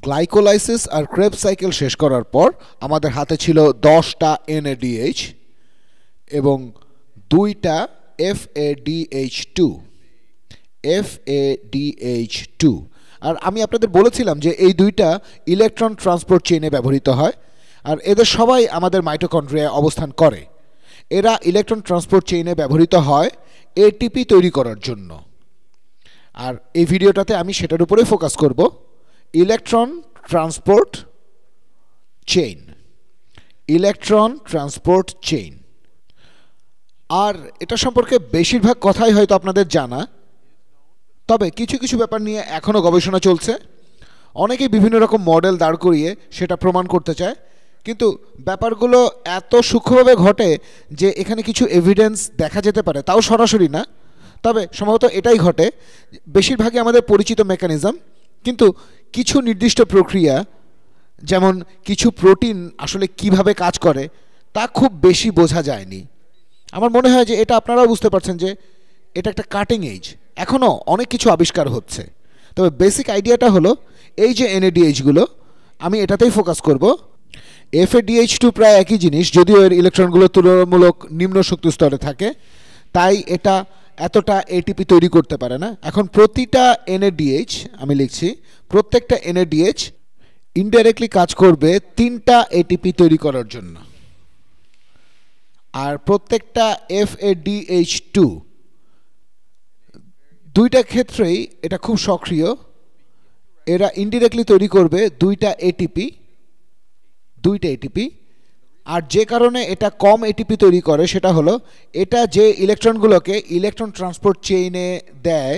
Glycolysis আর Krebs cycle শেষ করার পর আমাদের হাতে ছিল 10টা NADH এবং 2টা FADH2 আর আমি আপনাদের বলেছিলাম যে এই দুইটা ইলেকট্রন ট্রান্সপোর্ট চেইনে ব্যবহৃত হয় আর এদের সবাই আমাদের মাইটোকন্ড্রিয়ায় অবস্থান করে। এরা ইলেকট্রন ট্রান্সপোর্ট চেইনে ব্যবহৃত হয় এটিপি তৈরি করার জন্য। আর এই ভিডিওটাতে আমি সেটার উপরে ফোকাস করব, ইলেকট্রন ট্রান্সপোর্ট চেইন। আর এটা সম্পর্কে বেশিরভাগ কথাই হয়তো আপনাদের জানা, তবে কিছু কিছু ব্যাপার নিয়ে এখনও গবেষণা চলছে। অনেকেই বিভিন্ন রকম মডেল দাঁড় করিয়ে সেটা প্রমাণ করতে চায়, কিন্তু ব্যাপারগুলো এত সূক্ষ্মভাবে ঘটে যে এখানে কিছু এভিডেন্স দেখা যেতে পারে, তাও সরাসরি না, তবে সম্ভবত এটাই ঘটে। বেশিরভাগই আমাদের পরিচিত মেকানিজম, কিন্তু কিছু নির্দিষ্ট প্রক্রিয়া, যেমন কিছু প্রোটিন আসলে কিভাবে কাজ করে তা খুব বেশি বোঝা যায়নি। আমার মনে হয় যে এটা আপনারাও বুঝতে পারছেন যে এটা একটা কাটিং এজ, এখনও অনেক কিছু আবিষ্কার হচ্ছে। তবে বেসিক আইডিয়াটা হলো এই যে NADHগুলো, আমি এটাতেই ফোকাস করব। FADH2 প্রায় একই জিনিস, যদিও এর ইলেকট্রনগুলো তুলনামূলক নিম্ন শক্তি স্তরে থাকে, তাই এটা এতটা ATP তৈরি করতে পারে না। এখন প্রতিটা NADH, আমি লিখছি প্রত্যেকটা NADH ইনডাইরেক্টলি কাজ করবে 3টা ATP তৈরি করার জন্য, আর প্রত্যেকটা FADH2 দুইটা ক্ষেত্রেই এটা খুব সক্রিয়। এরা ইনডিরেক্টলি তৈরি করবে 2টা ATP, আর যে কারণে এটা কম ATP তৈরি করে সেটা হলো এটা যে ইলেকট্রনগুলোকে ইলেকট্রন ট্রান্সপোর্ট চেইনে দেয়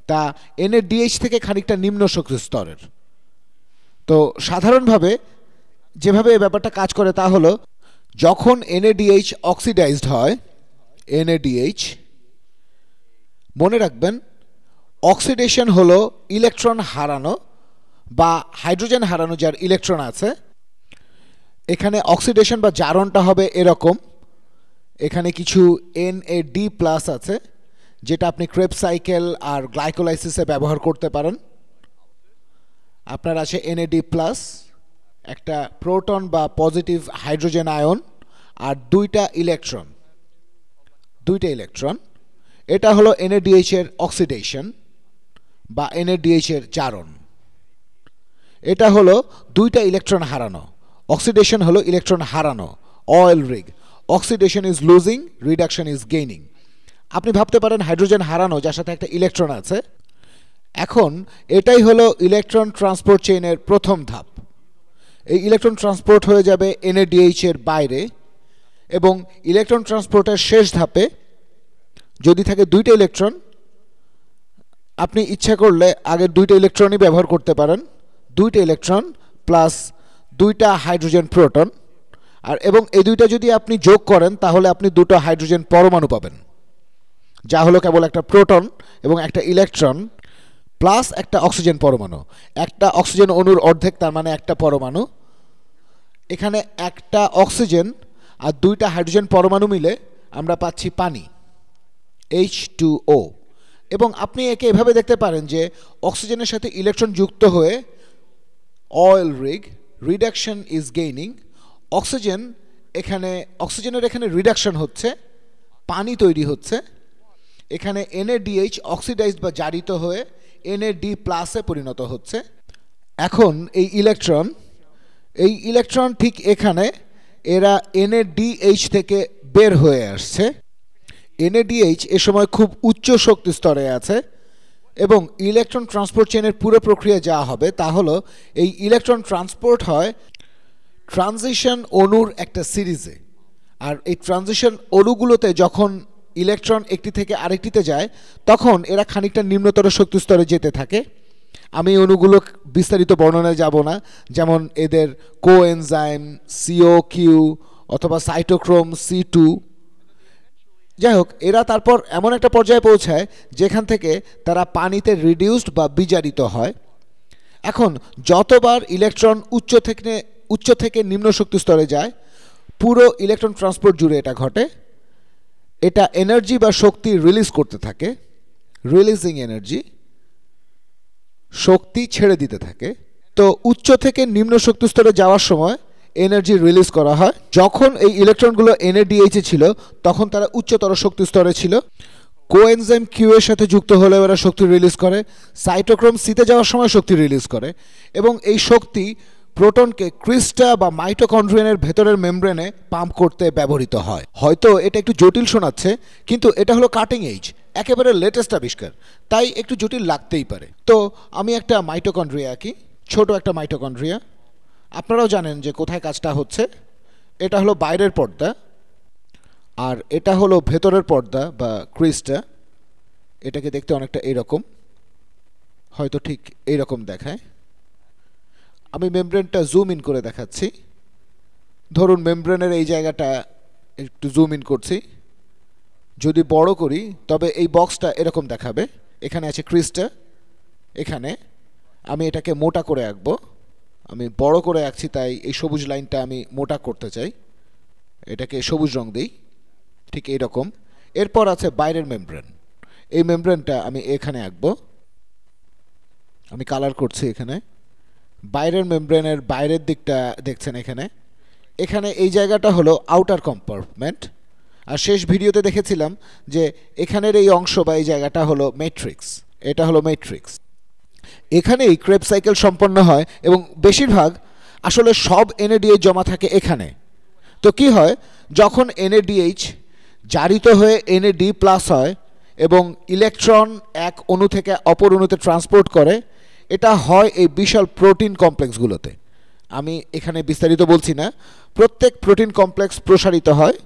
তা NADH থেকে খানিকটা নিম্ন শক্তি স্তরের। তো সাধারণভাবে যেভাবে এই ব্যাপারটা কাজ করে তা হলো যখন NADH অক্সিডাইজড হয়, NADH মনে রাখবেন অক্সিডেশন হলো ইলেকট্রন হারানো বা হাইড্রোজেন হারানো যার ইলেকট্রন আছে। এখানে অক্সিডেশন বা জারণটা হবে এরকম, এখানে কিছু NAD+ আছে যেটা আপনি ক্রেবস সাইকেল আর গ্লাইকোলাইসিসে ব্যবহার করতে পারেন। আপনার আছে NAD+, একটা প্রোটন বা পজিটিভ হাইড্রোজেন আয়ন আর 2টা ইলেকট্রন। এটা হলো NADH এর অক্সিডেশন বা NADH এর জারণ। এটা হলো 2টা ইলেকট্রন হারানো। অক্সিডেশন হলো ইলেকট্রন হারানো, oil rig. Oxidation is losing, reduction is gaining. আপনি ভাবতে পারেন হাইড্রোজেন হারানো যার সাথে একটা ইলেকট্রন আছে। এখন এটাই হলো ইলেকট্রন ট্রান্সপোর্ট চেইনের প্রথম ধাপ। এই ইলেকট্রন ট্রান্সপোর্ট হয়ে যাবে NADH এর বাইরে, এবং ইলেকট্রন ট্রান্সপোর্টের শেষ ধাপে যদি থাকে 2টা ইলেকট্রন, আপনি ইচ্ছা করলে আগের 2টা ইলেকট্রনই ব্যবহার করতে পারেন, 2টা ইলেকট্রন প্লাস 2টা হাইড্রোজেন প্রোটন, আর এবং এই দুইটা যদি আপনি যোগ করেন তাহলে আপনি 2টো হাইড্রোজেন পরমাণু পাবেন, যা হলো কেবল একটা প্রোটন এবং একটা ইলেকট্রন প্লাস একটা অক্সিজেন পরমাণু। একটা অক্সিজেন অণুর অর্ধেক, তার মানে একটা পরমাণু। এখানে একটা অক্সিজেন আর 2টা হাইড্রোজেন পরমাণু মিলে আমরা পাচ্ছি পানি, H2O। এবং আপনি একে এভাবে দেখতে পারেন যে অক্সিজেনের সাথে ইলেকট্রন যুক্ত হয়ে oil rig, reduction is gaining. অক্সিজেনের এখানে রিডাকশন হচ্ছে, পানি তৈরি হচ্ছে। এখানে NADH অক্সিডাইজড বা জারিত হয়ে NAD+ পরিণত হচ্ছে। এখন এই ইলেকট্রন ঠিক এখানে এরা NADH থেকে বের হয়ে আসছে। NADH এ সময় খুব উচ্চ শক্তি স্তরে আছে, এবং ইলেকট্রন ট্রান্সপোর্ট চেইনের পুরো প্রক্রিয়া যা হবে তা হলো এই ইলেকট্রন ট্রান্সপোর্ট হয় ট্রানজিশন অণুর একটা সিরিজে। আর এই ট্রানজিশন অণুগুলোতে যখন ইলেকট্রন একটি থেকে আরেকটিতে যায় তখন এরা খানিকটা নিম্নতর শক্তি স্তরে যেতে থাকে। আমি অণুগুলো বিস্তারিত বর্ণনায় যাব না, যেমন এদের কোএনজাইম COQ অথবা সাইটোক্রোম C2। যাই হোক, এরা তারপর এমন একটা পর্যায়ে পৌঁছায় যেখান থেকে তারা পানিতে রিডিউসড বা বিজারিত হয়। এখন যতবার ইলেকট্রন উচ্চ থেকে নিম্ন শক্তি স্তরে যায়, পুরো ইলেকট্রন ট্রান্সপোর্ট জুড়ে এটা ঘটে। এটা এনার্জি বা শক্তি রিলিজ করতে থাকে, রিলিজিং এনার্জি, শক্তি ছেড়ে দিতে থাকে। তো তো উচ্চ থেকে নিম্ন শক্তি স্তরে যাওয়ার সময় এনার্জি রিলিজ করা হয়। যখন এই ইলেকট্রনগুলো NADH ছিল তখন তারা উচ্চতর শক্তি স্তরে ছিল। কোএনজাইম কিউ এর সাথে যুক্ত হলে এরা শক্তি রিলিজ করে, সাইটোক্রোম সিতে যাওয়ার সময় শক্তি রিলিজ করে, এবং এই শক্তি প্রোটনকে ক্রিস্টা বা মাইটোকন্ড্রিয়ানের ভেতরের মেমব্রেনে পাম্প করতে ব্যবহৃত হয়। হয়তো এটা একটু জটিল শোনাচ্ছে, কিন্তু এটা হলো কাটিং এজ, একেবারে লেটেস্ট আবিষ্কার, তাই একটু জটিল লাগতেই পারে। তো আমি একটা মাইটোকন্ড্রিয়া আঁকি, ছোট একটা মাইটোকন্ড্রিয়া। আপনারাও জানেন যে কোথায় কাজটা হচ্ছে। এটা হলো বাইরের পর্দা, আর এটা হলো ভেতরের পর্দা বা ক্রিস্টা। এটাকে দেখতে অনেকটা এইরকম, হয়তো ঠিক এইরকম দেখায়। আমি মেমব্রেনটা জুম ইন করে দেখাচ্ছি। ধরুন মেমব্রেনের এই জায়গাটা একটু জুম ইন করছি। যদি বড় করি তবে এই বক্সটা এরকম দেখাবে। এখানে আছে ক্রিস্টা, এখানে আমি এটাকে মোটা করে আঁকবো। আমি বড় করে আঁকছি, তাই এই সবুজ লাইনটা আমি মোটা করতে চাই, এটাকে সবুজ রং দিই, ঠিক এইরকম। এরপর আছে বাইরের মেমব্রেন, এই মেমব্রেনটা আমি এখানে আঁকবো। আমি কালার করছি এখানে। বাইরের মেমব্রেনের বাইরের দিকটা দেখছেন এখানে। এখানে এই জায়গাটা হলো আউটার কম্পার্টমেন্ট, আর শেষ ভিডিওতে দেখেছিলাম যে এখানের এই অংশ বা এই জায়গাটা হলো ম্যাট্রিক্স। এটা হলো ম্যাট্রিক্স। এখানেই ক্রেব সাইকেল সম্পন্ন হয়, এবং বেশিরভাগ আসলে সব NADH জমা থাকে এখানে। তো কি হয়, যখন NADH জারিত হয়ে NAD+ হয় এবং ইলেকট্রন এক অণু থেকে অপর অণুতে ট্রান্সপোর্ট করে, এটা হয় এই বিশাল প্রোটিন কমপ্লেক্সগুলোতে। আমি এখানে বিস্তারিত বলছি না, প্রত্যেক প্রোটিন কমপ্লেক্স প্রসারিত হয়।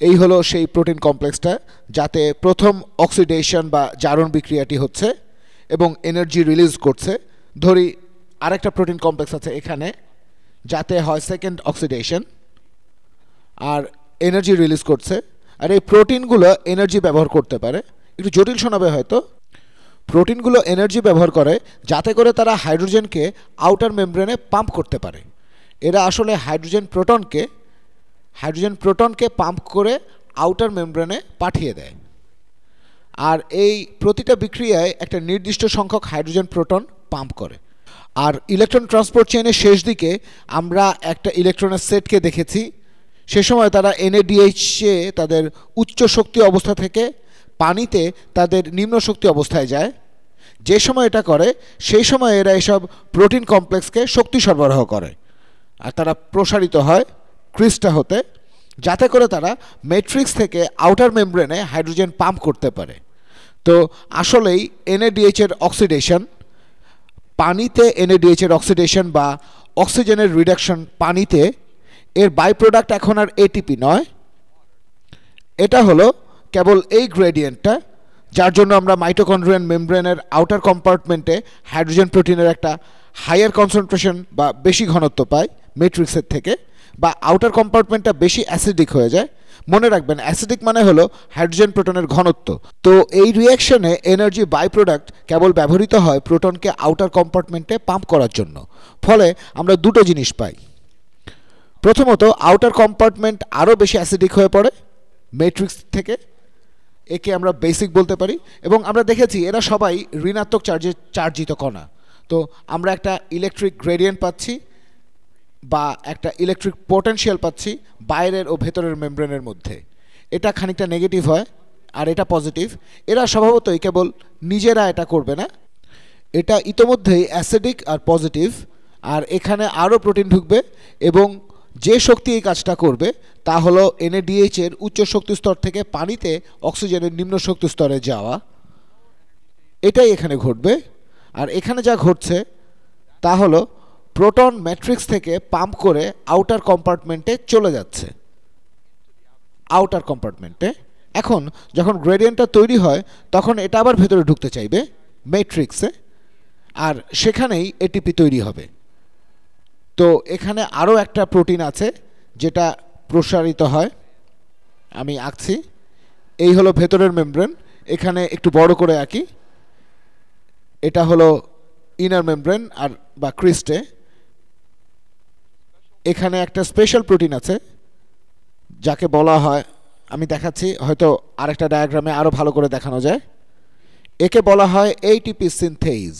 এই হলো সেই প্রোটিন কমপ্লেক্সটা, যাতে প্রথম অক্সিডেশন বা জারণ বিক্রিয়াটি হচ্ছে এবং এনার্জি রিলিজ করছে। ধরি আরেকটা প্রোটিন কমপ্লেক্স আছে এখানে, যাতে হয় সেকেন্ড অক্সিডেশন আর এনার্জি রিলিজ করছে। আর এই প্রোটিনগুলো এনার্জি ব্যবহার করতে পারে। একটু জটিল শোনাবে হয়তো। প্রোটিনগুলো এনার্জি ব্যবহার করে যাতে করে তারা হাইড্রোজেনকে আউটার মেমব্রেনে পাম্প করতে পারে। এরা আসলে হাইড্রোজেন প্রোটনকে পাম্প করে আউটার মেমব্রেনে পাঠিয়ে দেয়। আর এই প্রতিটা বিক্রিয়ায় একটা নির্দিষ্ট সংখ্যক হাইড্রোজেন প্রোটন পাম্প করে। আর ইলেকট্রন ট্রান্সপোর্ট চেইনের শেষ দিকে আমরা একটা ইলেকট্রনের সেটকে দেখেছি। সে সময় তারা NADH-এ তাদের উচ্চ শক্তি অবস্থা থেকে পানিতে তাদের নিম্ন শক্তি অবস্থায় যায়। যে সময় এটা করে সেই সময় এরা এসব প্রোটিন কমপ্লেক্সকে শক্তি সরবরাহ করে, আর তারা প্রসারিত হয় ক্রিস্টা হতে, যাতে করে তারা ম্যাট্রিক্স থেকে আউটার মেমব্রেনে হাইড্রোজেন পাম্প করতে পারে। তো আসলেই NADH-এর অক্সিডেশন, পানিতে NADH-এর অক্সিডেশন বা অক্সিজেনের রিডাকশন পানিতে, এর বাই প্রোডাক্ট এখন আর ATP নয়। এটা হলো কেবল এই গ্রেডিয়েন্টটা, যার জন্য আমরা মাইটোকন্ড্রিয়ান মেমব্রেনের আউটার কম্পার্টমেন্টে হাইড্রোজেন প্রোটিনের একটা হায়ার কনসেন্ট্রেশন বা বেশি ঘনত্ব পাই ম্যাট্রিক্সের থেকে, বা আউটার কম্পার্টমেন্টটা বেশি অ্যাসিডিক হয়ে যায়। মনে রাখবেন, অ্যাসিডিক মানে হলো হাইড্রোজেন প্রোটনের ঘনত্ব। তো এই রিঅ্যাকশনে এনার্জি বাই প্রোডাক্ট কেবল ব্যবহৃত হয় প্রোটনকে আউটার কম্পার্টমেন্টে পাম্প করার জন্য। ফলে আমরা দুটো জিনিস পাই। প্রথমত, আউটার কম্পার্টমেন্ট আরও বেশি অ্যাসিডিক হয়ে পড়ে ম্যাট্রিক্স থেকে, একে আমরা বেসিক বলতে পারি। এবং আমরা দেখেছি এরা সবাই ঋণাত্মক চার্জিত কণা। তো আমরা একটা ইলেকট্রিক গ্রেডিয়েন্ট পাচ্ছি বা একটা ইলেকট্রিক পোটেনশিয়াল পাচ্ছি বাইরের ও ভেতরের মেমব্রেনের মধ্যে। এটা খানিকটা নেগেটিভ হয়, আর এটা পজিটিভ। এরা স্বভাবতই কেবল নিজেরা এটা করবে না, এটা ইতোমধ্যেই অ্যাসিডিক আর পজিটিভ, আর এখানে আরও প্রোটিন ঢুকবে, এবং যে শক্তি এই কাজটা করবে তা হলো NADH-এর উচ্চ শক্তি স্তর থেকে পানিতে অক্সিজেনের নিম্ন শক্তি স্তরে যাওয়া। এটাই এখানে ঘটবে। আর এখানে যা ঘটছে তা হলো প্রোটন ম্যাট্রিক্স থেকে পাম্প করে আউটার কম্পার্টমেন্টে চলে যাচ্ছে। আউটার কম্পার্টমেন্টে এখন যখন গ্রেডিয়েন্টটা তৈরি হয় তখন এটা আবার ভেতরে ঢুকতে চাইবে ম্যাট্রিক্সে, আর সেখানেই ATP তৈরি হবে। তো এখানে আরও একটা প্রোটিন আছে যেটা প্রসারিত হয়, আমি আঁকছি। এই হলো ভেতরের মেমব্রেন, এখানে একটু বড় করে আঁকি। এটা হলো ইনার মেমব্রেন আর বা ক্রিস্টে। এখানে একটা স্পেশাল প্রোটিন আছে যাকে বলা হয়, আমি দেখাচ্ছি, হয়তো আরেকটা ডায়াগ্রামে আরও ভালো করে দেখানো যায়। একে বলা হয় ATP সিনথেজ।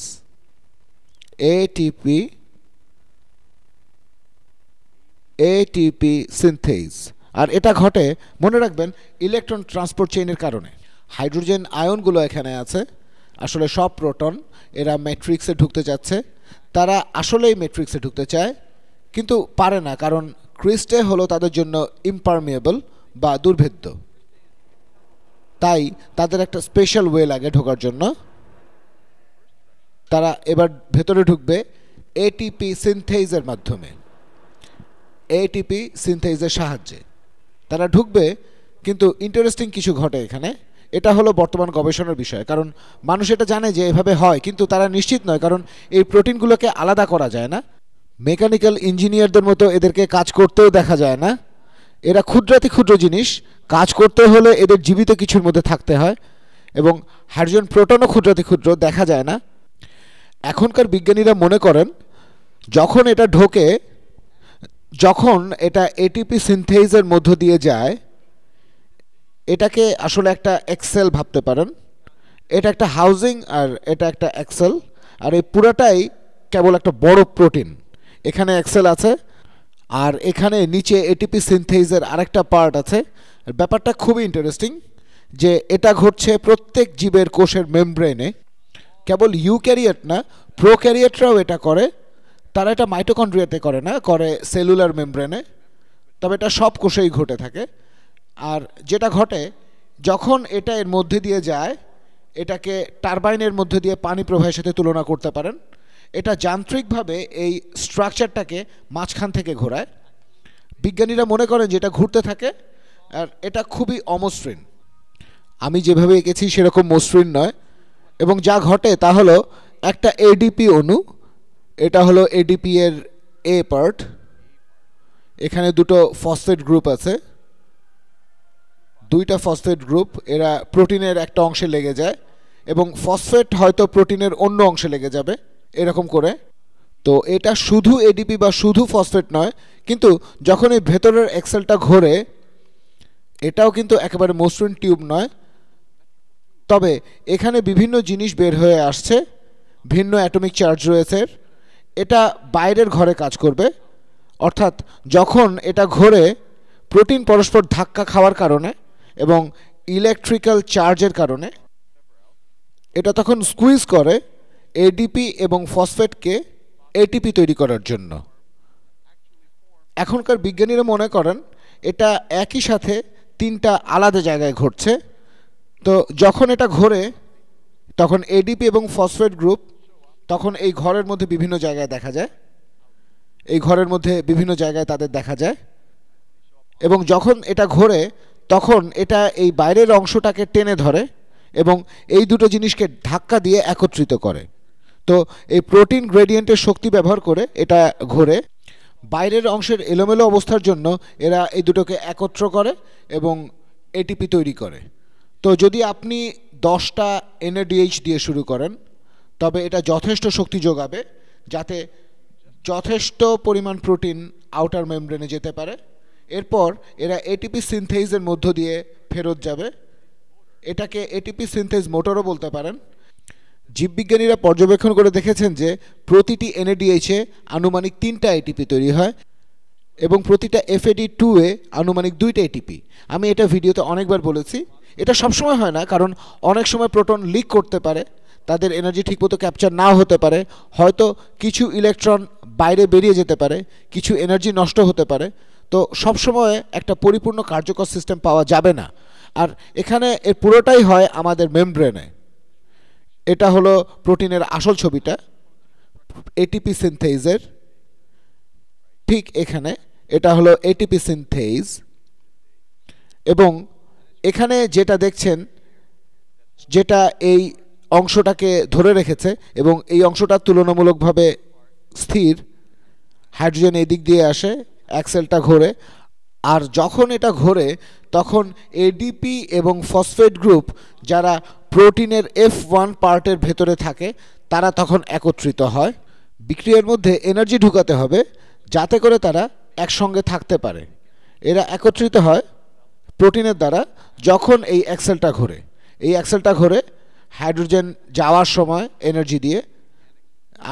এটিপি সিনথেজ। আর এটা ঘটে মনে রাখবেন ইলেকট্রন ট্রান্সপোর্ট চেইনের কারণে। হাইড্রোজেন আয়নগুলো এখানে আছে, আসলে সব প্রোটন, এরা ম্যাট্রিক্সে ঢুকতে চাচ্ছে। তারা আসলেই ম্যাট্রিক্সে ঢুকতে চায় কিন্তু পারে না, কারণ ক্রিস্টে হলো তাদের জন্য ইমপারমিয়েবল বা দুর্ভেদ্য। তাই তাদের একটা স্পেশাল ওয়ে লাগে ঢোকার জন্য। তারা এবার ভেতরে ঢুকবে এটিপি সিনথেজের মাধ্যমে, এটিপি সিনথেজের সাহায্যে তারা ঢুকবে। কিন্তু ইন্টারেস্টিং কিছু ঘটে এখানে। এটা হলো বর্তমান গবেষণার বিষয়, কারণ মানুষ এটা জানে যে এভাবে হয়, কিন্তু তারা নিশ্চিত নয়, কারণ এই প্রোটিনগুলোকে আলাদা করা যায় না। মেকানিক্যাল ইঞ্জিনিয়ারদের মতো এদেরকে কাজ করতেও দেখা যায় না। এরা ক্ষুদ্রাতি ক্ষুদ্র জিনিস, কাজ করতে হলে এদের জীবিত কিছুর মধ্যে থাকতে হয়, এবং হাইড্রোজেন প্রোটনও ক্ষুদ্রাতি ক্ষুদ্র, দেখা যায় না। এখনকার বিজ্ঞানীরা মনে করেন যখন এটা ঢোকে, যখন এটা এটিপি সিনথেজের মধ্য দিয়ে যায়, এটাকে আসলে একটা এক্সেল ভাবতে পারেন। এটা একটা হাউজিং আর এটা একটা এক্সেল, আর এই পুরাটাই কেবল একটা বড় প্রোটিন। এখানে এক্সেল আছে আর এখানে নিচে এটিপি সিনথেজের আরেকটা পার্ট আছে। ব্যাপারটা খুবই ইন্টারেস্টিং যে এটা ঘটছে প্রত্যেক জীবের কোষের মেমব্রেনে। কেবল ইউক্যারিওট না, প্রোক্যারিওটরাও এটা করে। তারা এটা মাইটোকন্ড্রিয়াতে করে না, করে সেলুলার মেমব্রেনে। তবে এটা সব কোষেই ঘটে থাকে। আর যেটা ঘটে যখন এটা এর মধ্যে দিয়ে যায়, এটাকে টারবাইনের মধ্যে দিয়ে পানি প্রবাহের সাথে তুলনা করতে পারেন। এটা যান্ত্রিকভাবে এই স্ট্রাকচারটাকে মাঝখান থেকে ঘোরায়। বিজ্ঞানীরা মনে করেন যে এটা ঘুরতে থাকে, আর এটা খুবই অমসৃণ। আমি যেভাবে এঁকেছি সেরকম মসৃণ নয়। এবং যা ঘটে তা হলো একটা এডিপি অণু, এটা হলো এডিপি এর এ পার্ট। এখানে দুটো ফসফেট গ্রুপ আছে, দুইটা ফসফেট গ্রুপ, এরা প্রোটিনের একটা অংশে লেগে যায়, এবং ফসফেট হয়তো প্রোটিনের অন্য অংশে লেগে যাবে, এরকম করে। তো এটা শুধু এডিপি বা শুধু ফসফেট নয়, কিন্তু যখন এই ভেতরের এক্সেলটা ঘোরে, এটাও কিন্তু একেবারে মসৃণ টিউব নয়। তবে এখানে বিভিন্ন জিনিস বের হয়ে আসছে, ভিন্ন অ্যাটমিক চার্জ রয়েছে। এটা বাইরের ঘরে কাজ করবে, অর্থাৎ যখন এটা ঘোরে প্রোটিন পরস্পর ধাক্কা খাওয়ার কারণে এবং ইলেকট্রিক্যাল চার্জের কারণে এটা তখন স্কুইজ করে এডিপি এবং ফসফেটকে এটিপি তৈরি করার জন্য। এখনকার বিজ্ঞানীরা মনে করেন এটা একই সাথে তিনটা আলাদা জায়গায় ঘটছে। তো যখন এটা ঘোরে তখন এডিপি এবং ফসফেট গ্রুপ তখন এই ঘরের মধ্যে বিভিন্ন জায়গায় দেখা যায়, এই ঘরের মধ্যে বিভিন্ন জায়গায় তাদের দেখা যায়। এবং যখন এটা ঘোরে তখন এটা এই বাইরের অংশটাকে টেনে ধরে এবং এই দুটো জিনিসকে ধাক্কা দিয়ে একত্রিত করে। তো এই প্রোটিন গ্রেডিয়েন্টের শক্তি ব্যবহার করে এটা ঘোরে। বাইরের অংশের এলোমেলো অবস্থার জন্য এরা এই দুটোকে একত্র করে এবং এটিপি তৈরি করে। তো যদি আপনি 10টা NADH দিয়ে শুরু করেন, তবে এটা যথেষ্ট শক্তি যোগাবে যাতে যথেষ্ট পরিমাণ প্রোটিন আউটার মেমব্রেনে যেতে পারে। এরপর এরা এটিপি সিনথেজের মধ্য দিয়ে ফেরত যাবে। এটাকে এটিপি সিনথেজ মোটরও বলতে পারেন। জীববিজ্ঞানীরা পর্যবেক্ষণ করে দেখেছেন যে প্রতিটি NADH-এ আনুমানিক 3টা এটিপি তৈরি হয় এবং প্রতিটা FAD2-এ আনুমানিক 2টা এটিপি। আমি এটা ভিডিওতে অনেকবার বলেছি। এটা সবসময় হয় না, কারণ অনেক সময় প্রোটন লিক করতে পারে, তাদের এনার্জি ঠিকমতো ক্যাপচার নাও হতে পারে, হয়তো কিছু ইলেকট্রন বাইরে বেরিয়ে যেতে পারে, কিছু এনার্জি নষ্ট হতে পারে। তো সবসময় একটা পরিপূর্ণ কার্যকর সিস্টেম পাওয়া যাবে না। আর এখানে এর পুরোটাই হয় আমাদের মেমব্রেনে। এটা হলো প্রোটিনের আসল ছবিটা এটিপি সিনথেজের। ঠিক এখানে এটা হলো এটিপি সিনথেজ, এবং এখানে যেটা দেখছেন, যেটা এই অংশটাকে ধরে রেখেছে এবং এই অংশটা তুলনামূলকভাবে স্থির। হাইড্রোজেন এই দিক দিয়ে আসে, অ্যাক্সেলটা ঘোরে, আর যখন এটা ঘোরে তখন এডিপি এবং ফসফেট গ্রুপ যারা প্রোটিনের F1 পার্টের ভেতরে থাকে তারা তখন একত্রিত হয়। বিক্রিয়ার মধ্যে এনার্জি ঢুকাতে হবে যাতে করে তারা একসঙ্গে থাকতে পারে। এরা একত্রিত হয় প্রোটিনের দ্বারা যখন এই অ্যাক্সেলটা ঘোরে। এই অ্যাক্সেলটা ঘোরে হাইড্রোজেন যাওয়ার সময় এনার্জি দিয়ে,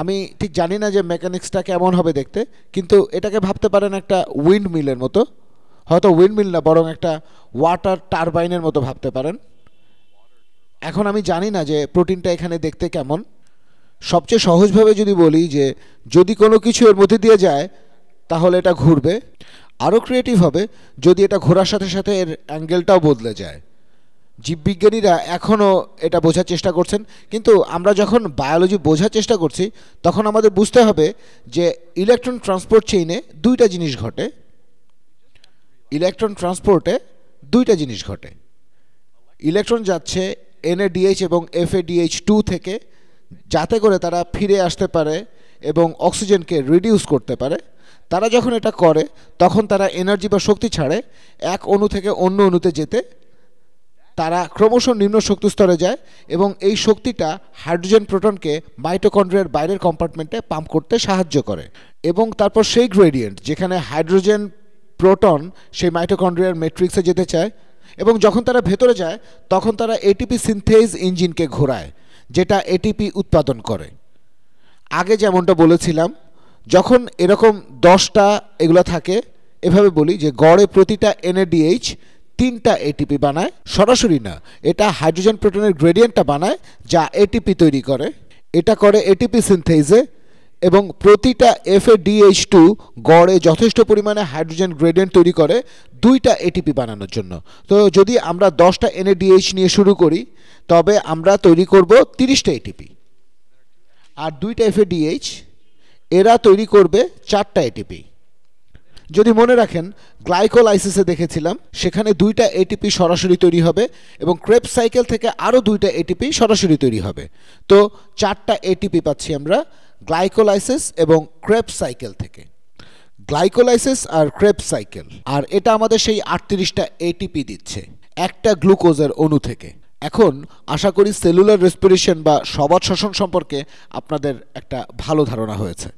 আমি ঠিক জানি না যে মেকানিক্সটা কেমন হবে দেখতে, কিন্তু এটাকে ভাবতে পারেন একটা উইন্ড মিলের মতো, হয়তো উইন্ড মিল না বরং একটা ওয়াটার টারবাইনের মতো ভাবতে পারেন। এখন আমি জানি না যে প্রোটিনটা এখানে দেখতে কেমন। সবচেয়ে সহজভাবে যদি বলি যে যদি কোনো কিছু এর মধ্যে দিয়ে যায় তাহলে এটা ঘুরবে। আরও ক্রিয়েটিভ হবে যদি এটা ঘোরার সাথে সাথে এর অ্যাঙ্গেলটাও বদলে যায়। জীববিজ্ঞানীরা এখনও এটা বোঝার চেষ্টা করছেন, কিন্তু আমরা যখন বায়োলজি বোঝার চেষ্টা করছি তখন আমাদের বুঝতে হবে যে ইলেকট্রন ট্রান্সপোর্ট চেইনে দুইটা জিনিস ঘটে। ইলেকট্রন ট্রান্সপোর্টে দুইটা জিনিস ঘটে। ইলেকট্রন যাচ্ছে NADH এবং FADH2 থেকে, যাতে করে তারা ফিরে আসতে পারে এবং অক্সিজেনকে রিডিউস করতে পারে। তারা যখন এটা করে তখন তারা এনার্জি বা শক্তি ছাড়ে এক অণু থেকে অন্য অণুতে যেতে। তারা ক্রমশ নিম্ন শক্তি স্তরে যায় এবং এই শক্তিটা হাইড্রোজেন প্রোটনকে মাইটোকন্ড্রিয়ার বাইরের কম্পার্টমেন্টে পাম্প করতে সাহায্য করে। এবং তারপর সেই গ্রেডিয়েন্ট যেখানে হাইড্রোজেন প্রোটন সেই মাইটোকন্ড্রিয়ার ম্যাট্রিক্সে যেতে চায়, এবং যখন তারা ভেতরে যায় তখন তারা এটিপি সিনথেজ ইঞ্জিনকে ঘোরায়, যেটা এটিপি উৎপাদন করে। আগে যেমনটা বলেছিলাম, যখন এরকম 10টা এগুলো থাকে, এভাবে বলি যে গড়ে প্রতিটা NADH 3টা এটিপি বানায়। সরাসরি না, এটা হাইড্রোজেন প্রোটনের গ্রেডিয়েন্টটা বানায় যা এটিপি তৈরি করে। এটা করে এটিপি সিনথেজে, এবং প্রতিটা FADH2 গড়ে যথেষ্ট পরিমাণে হাইড্রোজেন গ্রেডিয়েন্ট তৈরি করে 2টা এটিপি বানানোর জন্য। তো যদি আমরা 10টা NADH নিয়ে শুরু করি তবে আমরা তৈরি করব 30টা এটিপি, আর 2টা FADH এরা তৈরি করবে 4টা এটিপি। যদি মনে রাখেন গ্লাইকোলাইসিসে দেখেছিলাম সেখানে 2টা এটিপি সরাসরি তৈরি হবে এবং ক্রেবস সাইকেল থেকে আরও 2টা এটিপি সরাসরি তৈরি হবে। তো 4টা এটিপি পাচ্ছি আমরা গ্লাইকোলাইসিস এবং ক্রেবস সাইকেল থেকে। গ্লাইকোলাইসিস আর ক্রেবস সাইকেল, আর এটা আমাদের সেই 38টা এটিপি দিচ্ছে একটা গ্লুকোজের অণু থেকে। এখন আশা করি সেলুলার রেসপিরেশন বা সবাত শ্বসন সম্পর্কে আপনাদের একটা ভালো ধারণা হয়েছে।